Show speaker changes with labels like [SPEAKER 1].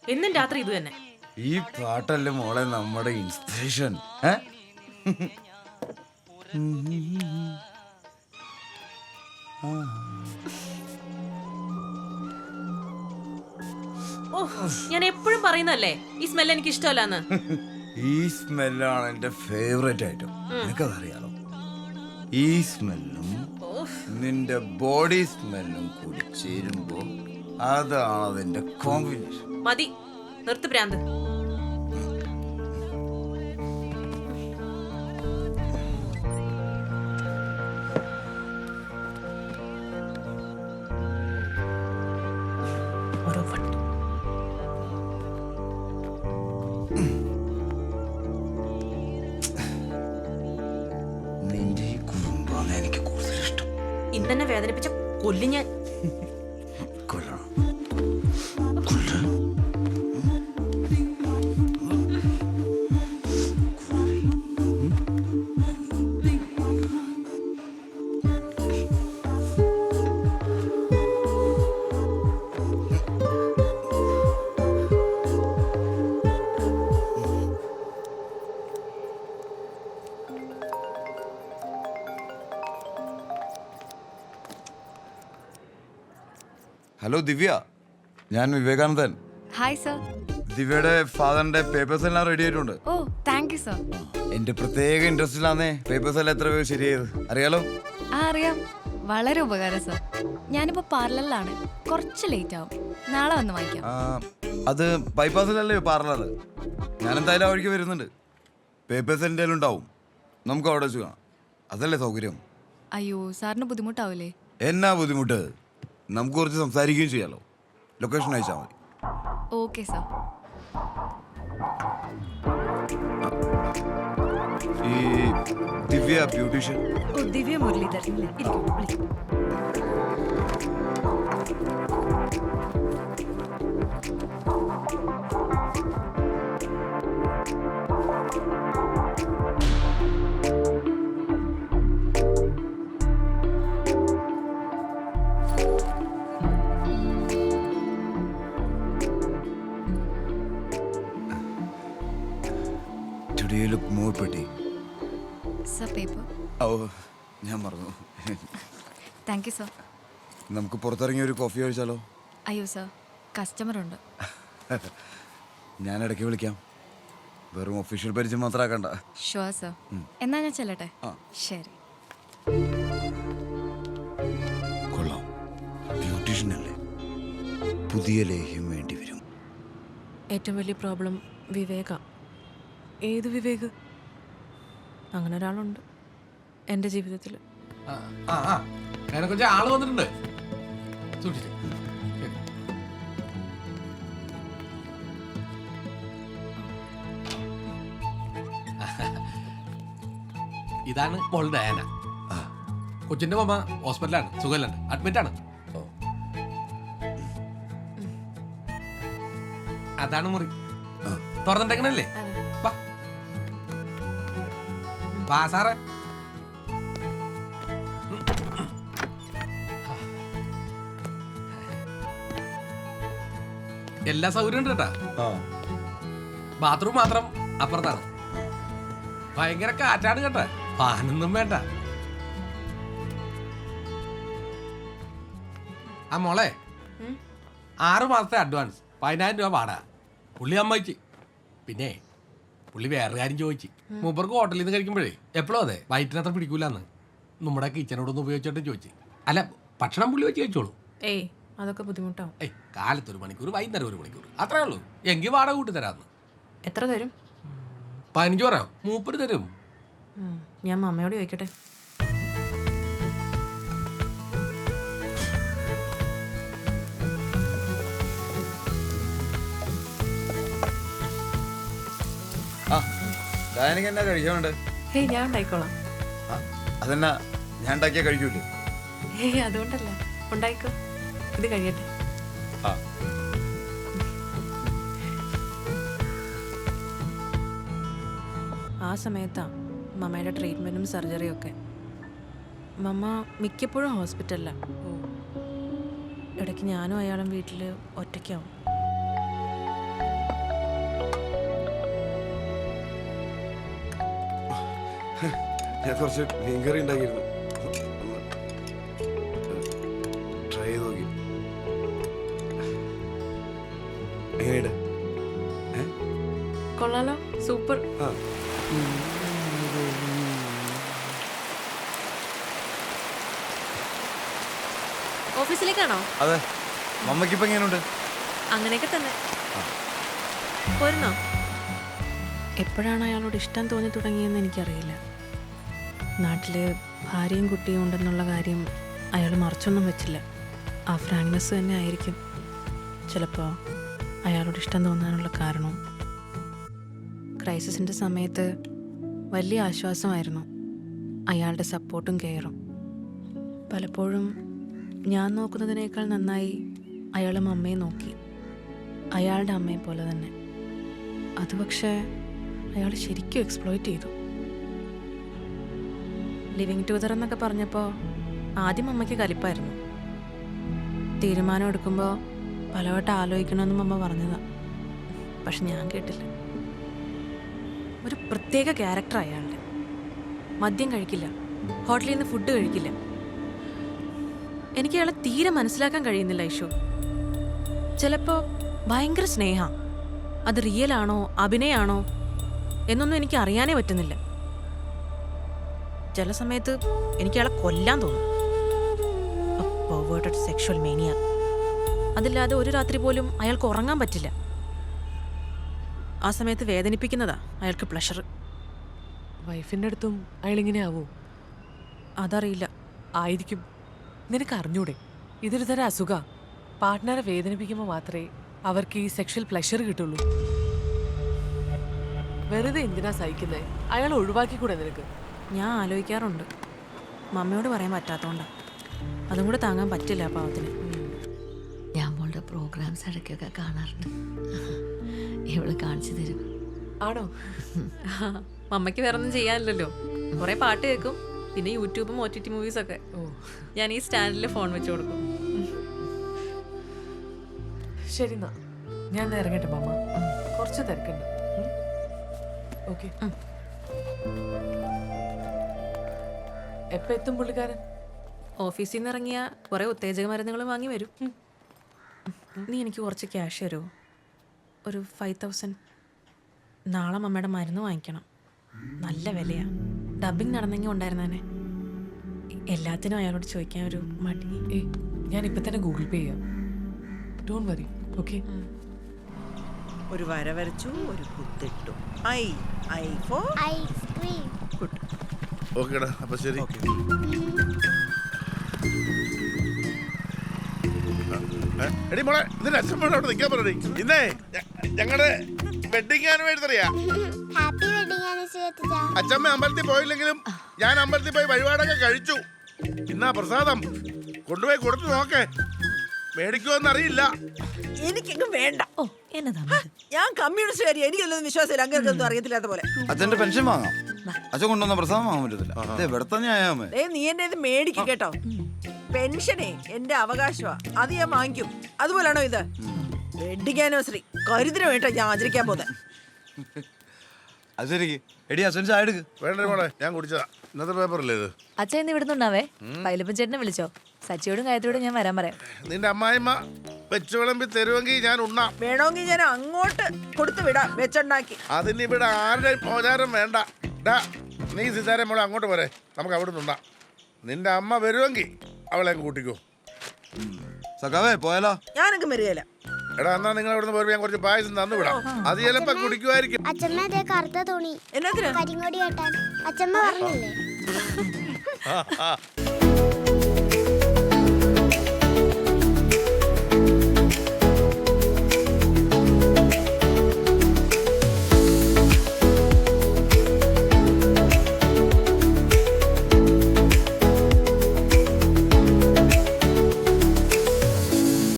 [SPEAKER 1] എന്നും രാത്രി ഇത് തന്നെ.
[SPEAKER 2] ഈ പാട്ടല്ലേ മോളെ നമ്മുടെ ഇൻസ്പിറേഷൻ.
[SPEAKER 1] ഓ, ഞാൻ എപ്പോഴും പറയുന്നല്ലേ ഈ സ്മെൽ എനിക്ക് ഇഷ്ടമല്ലാന്ന്.
[SPEAKER 2] ഈ സ്മെല്ലാണ് എന്റെ ഫേവറേറ്റ് ഐറ്റം. നിനക്കതറിയാലോ. ഈ സ്മെല്ലും നിന്റെ ബോഡി സ്മെല്ലും കൂടി ചേരുമ്പോ അതാണ് അതിന്റെ കോമ്പിനേഷൻ.
[SPEAKER 1] മതി, നിർത്ത് ഭ്രാന്ത്. ഓരോ വട്ടം.
[SPEAKER 2] നിന്റെ ഈ കുറുമ്പാണ് എനിക്ക് കൂടുതൽ ഇഷ്ടം.
[SPEAKER 1] ഇന്നെന്നെ വേദനിപ്പിച്ച കൊല്ലി ഞാൻ.
[SPEAKER 2] കൊല്ലണം. കൊല്ല. ഹലോ ദിവ്യ, ഞാൻ വിവേകാനന്ദൻ.
[SPEAKER 3] Hi sir.
[SPEAKER 2] ദിവ്യയുടെ ഫാദറിന്റെ പേപ്പേഴ്സ് എല്ലാം റെഡി ആയിട്ടുണ്ട്.
[SPEAKER 3] ഓ താങ്ക് യു സർ.
[SPEAKER 2] എന്റെ പ്രത്യേക ഇൻട്രസ്റ്റിലാന്നേ പേപ്പേഴ്സ് എല്ലാം എത്ര പേര് ശരിയായത് അറിയാലോ.
[SPEAKER 3] അറിയാം, വളരെ ഉപകാരം സർ. ഞാനിപ്പോ പാർലറിലാണ്, കുറച്ച് ലേറ്റ് ആവും. നാളെ വന്ന് വാങ്ങിക്കാം.
[SPEAKER 2] അത് ബൈപ്പാസിലല്ലേ പാർലർ? ഞാൻ എന്തായാലും ആ വഴിക്ക് വരുന്നുണ്ട്. പേപ്പേഴ്സ് എൻ്റെ ഉണ്ടാവും, നമുക്ക് അവിടെ വെച്ച് കാണാം. അതല്ലേ സൗകര്യം?
[SPEAKER 3] അയ്യോ സാറിന് ബുദ്ധിമുട്ടാവൂലേ?
[SPEAKER 2] എന്നാ ബുദ്ധിമുട്ട്? നമുക്ക് കുറച്ച് സംസാരിക്കുകയും ചെയ്യാലോ. ലൊക്കേഷൻ അയച്ചാൽ മതി.
[SPEAKER 3] Okay sir.
[SPEAKER 2] ഈ ദിവ്യ ബ്യൂട്ടീഷ്യൻ?
[SPEAKER 3] ഓ Divya Muraleedharan.
[SPEAKER 2] Today you look more pretty.
[SPEAKER 3] Sir paper.
[SPEAKER 2] ഓ ഞാൻ മറന്നു.
[SPEAKER 3] Thank you sir.
[SPEAKER 2] നമുക്ക് പുറത്തിറങ്ങി ഒരു കോഫി കഴിച്ചാലോ?
[SPEAKER 3] അയ്യോ സർ, കസ്റ്റമർ ഉണ്ട്.
[SPEAKER 2] ഞാൻ ഇടയ്ക്ക് വിളിക്കാം. വെറും ഒഫീഷ്യൽ പരിചയം മാത്രമാക്കണ്ട.
[SPEAKER 3] Sure sir. എന്നാ ഞാൻ ചെല്ലട്ടെ? ശരി.
[SPEAKER 2] കൊള്ളാം, ബ്യൂട്ടീഷ്യൻ അല്ലേ? പുതിയ ലേഹ്യം വേണ്ടി വരും.
[SPEAKER 1] ഏറ്റവും വലിയ പ്രോബ്ലം വിവേക. ഏത് വിവേക്? അങ്ങനെ ഒരാളുണ്ട് എൻ്റെ ജീവിതത്തിൽ.
[SPEAKER 4] കുറച്ച് ആള് വന്നിട്ടുണ്ട്. സൂക്ഷിച്ചു. ഇതാണ് മോൾ ഡയാന. കൊച്ചിന്റെ മമ്മ ഹോസ്പിറ്റലാണ്, സുഖല്ലുണ്ട്, അഡ്മിറ്റ് ആണ്. അതാണ് മുറി. തുറന്നിട്ടേക്കണല്ലേ? സാറേ എല്ലാ സൗകര്യം ഉണ്ട് കേട്ടാ. ബാത്റൂം മാത്രം അപ്പുറത്താണ്. ഭയങ്കര കാറ്റാണ് കേട്ടാ, ഫാനൊന്നും വേണ്ട. ആ മോളെ, 6 മാസത്തെ അഡ്വാൻസ് 10,000 രൂപ വാടാ. പുള്ളി അമ്മയ്ക്ക്. പിന്നെ പുള്ളി വേറെ കാര്യം ചോദിച്ചു. മൂപ്പർക്ക് ഹോട്ടലിൽ നിന്ന് കഴിക്കുമ്പോഴേ എപ്പോഴും അതെ വയറ്റിനത്ര പിടിക്കൂലെന്ന്. നമ്മുടെ കിച്ചനോടൊന്ന് ഉപയോഗിച്ചോട്ടെ ചോദിച്ചു. അല്ല, ഭക്ഷണം പുള്ളി വെച്ച് കഴിച്ചോളൂ.
[SPEAKER 1] ഏയ് അതൊക്കെ ബുദ്ധിമുട്ടാവും.
[SPEAKER 4] കാലത്ത് 1 മണിക്കൂർ, വൈകുന്നേരം 1 മണിക്കൂർ, അത്രേ ഉള്ളൂ. എങ്കിൽ വാടക കൂട്ടി തരാന്ന്.
[SPEAKER 1] എത്ര തരും?
[SPEAKER 4] 15 പറയാം, മൂപ്പര് തരും.
[SPEAKER 1] ഞാൻ അമ്മയോട് ചോദിക്കട്ടെ.
[SPEAKER 2] ഡാനിക്ക് എന്നാ കഴിക്കാനുണ്ട്?
[SPEAKER 1] ഹേയ് ഞാൻ ഉണ്ടായിക്കോളാം.
[SPEAKER 2] അതെന്നാ ഞാൻ ഉണ്ടാക്കിയാ കഴിക്കൂലേ?
[SPEAKER 1] ഹേയ് അതുകൊണ്ടല്ല, ഉണ്ടായിക്കോ. ഇത് കഴിയട്ടെ. ആ സമയത്താ മമ്മയുടെ ട്രീറ്റ്മെൻറ്റും സർജറിയും ഒക്കെ. മമ്മ മിക്കപ്പോഴും ഹോസ്പിറ്റലിലാണ്. ഇടയ്ക്ക് ഞാനും അയാളും വീട്ടിൽ ഒറ്റയ്ക്കാവും.
[SPEAKER 2] ഞാൻ കുറച്ച് മീൻകറി ഉണ്ടാക്കിയിരുന്നു. ട്രൈ ചെയ്ത് നോക്കി. എങ്ങനെയുണ്ട്?
[SPEAKER 1] കൊള്ളാലോ, സൂപ്പർ.
[SPEAKER 2] ആ
[SPEAKER 1] ഓഫീസിലേക്കാണോ?
[SPEAKER 2] അതെ. മമ്മയ്ക്കിപ്പോ എങ്ങനെയുണ്ട്?
[SPEAKER 1] അങ്ങനെയൊക്കെ തന്നെ. പോരുന്നോ?
[SPEAKER 5] എപ്പോഴാണ് അയാളോട് ഇഷ്ടം തോന്നി തുടങ്ങിയെന്ന് എനിക്കറിയില്ല. നാട്ടിൽ ഭാര്യയും കുട്ടിയും ഉണ്ടെന്നുള്ള കാര്യം അയാൾ മറച്ചൊന്നും വെച്ചില്ല. ആ ഫ്രാങ്ക്നെസ് തന്നെ ആയിരിക്കും ചിലപ്പോൾ അയാളോട് ഇഷ്ടം തോന്നാനുള്ള കാരണവും. ക്രൈസിസിൻ്റെ സമയത്ത് വലിയ ആശ്വാസമായിരുന്നു അയാളുടെ സപ്പോർട്ടും കെയറും. പലപ്പോഴും ഞാൻ നോക്കുന്നതിനേക്കാൾ നന്നായി അയാളും അമ്മയെ നോക്കി, അയാളുടെ അമ്മയെ പോലെ തന്നെ. അത് പക്ഷേ അയാൾ ശരിക്കും എക്സ്പ്ലോയിറ്റ് ചെയ്തു. ലിവിങ് ടുഗദർ എന്നൊക്കെ പറഞ്ഞപ്പോൾ ആദ്യം അമ്മയ്ക്ക് കലിപ്പായിരുന്നു. തീരുമാനം എടുക്കുമ്പോൾ പലവട്ടം ആലോചിക്കണമെന്നും അമ്മ പറഞ്ഞതാ. പക്ഷെ ഞാൻ കേട്ടില്ല. ഒരു പ്രത്യേക ക്യാരക്ടർ അയാളുടെ. മദ്യം കഴിക്കില്ല, ഹോട്ടലിൽ നിന്ന് ഫുഡ് കഴിക്കില്ല. എനിക്ക് അയാളെ തീരെ മനസ്സിലാക്കാൻ കഴിയുന്നില്ല ഐഷു. ചിലപ്പോൾ ഭയങ്കര സ്നേഹ, അത് റിയൽ ആണോ അഭിനയാണോ എന്നൊന്നും എനിക്ക് അറിയാനേ പറ്റുന്നില്ല. ചില സമയത്ത് എനിക്ക് അയാളെ കൊല്ലാൻ തോന്നും. Perverted sexual mania. അതില്ലാതെ ഒരു രാത്രി പോലും അയാൾക്ക് ഉറങ്ങാൻ പറ്റില്ല. ആ സമയത്ത് വേദനിപ്പിക്കുന്നതാ അയാൾക്ക് പ്ലഷർ.
[SPEAKER 6] വൈഫിൻ്റെ അടുത്തും അയാളിങ്ങനെ ആവോ?
[SPEAKER 1] അതറിയില്ല.
[SPEAKER 6] ആയിരിക്കും. നിനക്ക് അറിഞ്ഞൂടെ, ഇതൊരു തരം അസുഖ. പാർട്ട്ണറെ വേദനിപ്പിക്കുമ്പോൾ മാത്രമേ അവർക്ക് ഈ സെക്ഷൽ പ്ലഷർ കിട്ടുള്ളൂ. വെറുതെ എന്തിനാ സഹിക്കുന്നത്? അയാൾ ഒഴിവാക്കിക്കൂടെ നിനക്ക്?
[SPEAKER 1] ഞാൻ ആലോചിക്കാറുണ്ട്. മമ്മയോട് പറയാൻ പറ്റാത്തോണ്ടാ. അതും കൂടെ താങ്ങാൻ പറ്റില്ല ആ പാവത്തിന്.
[SPEAKER 7] ഞാൻ മോളുടെ പ്രോഗ്രാംസ് ഇടയ്ക്കൊക്കെ കാണാറുണ്ട്. ഇവള് കാണിച്ചു തരും.
[SPEAKER 6] ആണോ?
[SPEAKER 1] മമ്മയ്ക്ക് വേറെ ഒന്നും ചെയ്യാനില്ലല്ലോ. കുറെ പാട്ട് കേൾക്കും, പിന്നെ യൂട്യൂബും OTT മൂവീസൊക്കെ.
[SPEAKER 6] ഓ
[SPEAKER 1] ഞാൻ ഈ സ്റ്റാൻഡിൽ ഫോൺ വെച്ച് കൊടുക്കും.
[SPEAKER 6] ശരി എന്നാ ഞാൻ ഇറങ്ങട്ടെ മാമ, കുറച്ച് തിരക്കുണ്ട്. ഓക്കെ. എപ്പോ എത്തും പുള്ളിക്കാരൻ?
[SPEAKER 1] ഓഫീസിൽ നിന്ന് ഇറങ്ങിയ കുറെ ഉത്തേജക മരുന്നുകൾ വാങ്ങി വരും. നീ എനിക്ക് കുറച്ച് ക്യാഷ് തരുമോ? ഒരു 5000. നാളെ മമ്മയുടെ മരുന്ന് വാങ്ങിക്കണം. നല്ല വിലയാ. ഡബിങ് നടന്നെങ്കിൽ ഉണ്ടായിരുന്നേനെ. എല്ലാത്തിനും അയാളോട് ചോദിക്കാൻ ഒരു മടി.
[SPEAKER 6] ഏയ് ഞാൻ ഇപ്പൊ തന്നെ ഗൂഗിൾ പേ ചെയ്യാം. Don't worry. ഓക്കെ.
[SPEAKER 8] ഒരു വര വരച്ചു, ഒരു കുത്തിട്ടു. I for
[SPEAKER 9] ice cream.
[SPEAKER 8] ഗുഡ്.
[SPEAKER 10] ഓക്കേടാ, അപ്പൊ ശരി. എടി മോളെ, ഇതിന്റെ അച്ഛമ്മയുടെ അവിടെ നിൽക്കാൻ പറയണേ. ഇന്നേ ഞങ്ങളുടെ വെഡിങ് ആനിവേഴ്സറി അറിയാ.
[SPEAKER 9] Happy wedding anniversary.
[SPEAKER 10] അച്ഛമ്മ അമ്പലത്തിൽ പോയില്ലെങ്കിലും ഞാൻ അമ്പലത്തിൽ പോയി വഴിപാടൊക്കെ കഴിച്ചു. ഇന്നാ പ്രസാദം കൊണ്ടുപോയി കൊടുത്തു നോക്കേ. മേടിക്കുമെന്നറിയില്ല.
[SPEAKER 8] എനിക്കെങ്ങും വേണ്ട.
[SPEAKER 1] ഓ എന്നതാ
[SPEAKER 8] ഞാൻ കമ്മ്യൂണിസ്റ്റുകാരി. എനിക്കൊന്നും വിശ്വാസമില്ല. അങ്ങനെയൊന്നും അറിയത്തില്ലാത്ത പോലെ.
[SPEAKER 2] അച്ഛന്റെ പെൻഷൻ വാങ്ങാം. അച്ഛൻ കൊണ്ടുവന്ന പ്രസാദം വാങ്ങാൻ പറ്റത്തില്ല. അതെ, ഇവിടെ തന്നെ ആയാമേ.
[SPEAKER 8] നീ എന്റെ ഇത് മേടിക്കും കേട്ടോ. പെൻഷനേ എന്റെ അവകാശമാ, അത് ഞാൻ വാങ്ങിക്കും. അതുപോലാണോ ഇത്? വെഡിങ് ആനിവേഴ്സറി കരുതിന് വേണ്ട ഞാൻ ആചരിക്കാൻ പോകുന്നത്.
[SPEAKER 2] അത് ശരിക്ക്. എടി അച്ഛൻ ചായ എടുക്ക്.
[SPEAKER 10] വേണ്ട മോളെ, ഞാൻ കുടിച്ചതാ. ഇന്നത്തെ പേപ്പറല്ലേ ഇത്?
[SPEAKER 3] അച്ഛൻ ഇന്ന് ഇവിടുന്നുണ്ടാവേ. പൈലപ്പൻ ചേട്ടനെ വിളിച്ചോ? സച്ചിയോടും ഗായത്രിയോടും ഞാൻ വരാൻ പറയാം.
[SPEAKER 10] നിന്റെ അമ്മായിമ്മ വെച്ച് വിളമ്പി തരുമെങ്കിൽ ഞാൻ ഉണ്ണാം.
[SPEAKER 8] വേണമെങ്കിൽ ഞാൻ അങ്ങോട്ട് കൊടുത്തു വിടാം വെച്ചുണ്ടാക്കി.
[SPEAKER 10] അതിന് ഇവിടെ ആരുടെയും മോചാരം വേണ്ട. നീ സിതാരം മോളെ അങ്ങോട്ട് പോരെ, നമുക്ക് അവിടെ നിന്നുണ്ടാ. നിന്റെ അമ്മ വരുമെങ്കിൽ അവളെ കൂട്ടിക്കോ.
[SPEAKER 2] സഖാവേ പോയാലോ?
[SPEAKER 8] ഞാനൊക്കെ വരികയില്ല.
[SPEAKER 10] എടാ, എന്നാ നിങ്ങൾ അവിടെ നിന്ന് പോയി ഞാൻ കുറച്ച് പായസം തന്നു വിടാം. അത് ചിലപ്പോ കുടിക്കുമായിരിക്കും.
[SPEAKER 9] അച്ഛമ്മ അതേ കറുത്ത തുണി
[SPEAKER 8] എന്നാത്തിനാ?
[SPEAKER 9] കരിങ്ങോടി കെട്ടാൻ അച്ഛമ്മ പറഞ്ഞില്ലേ?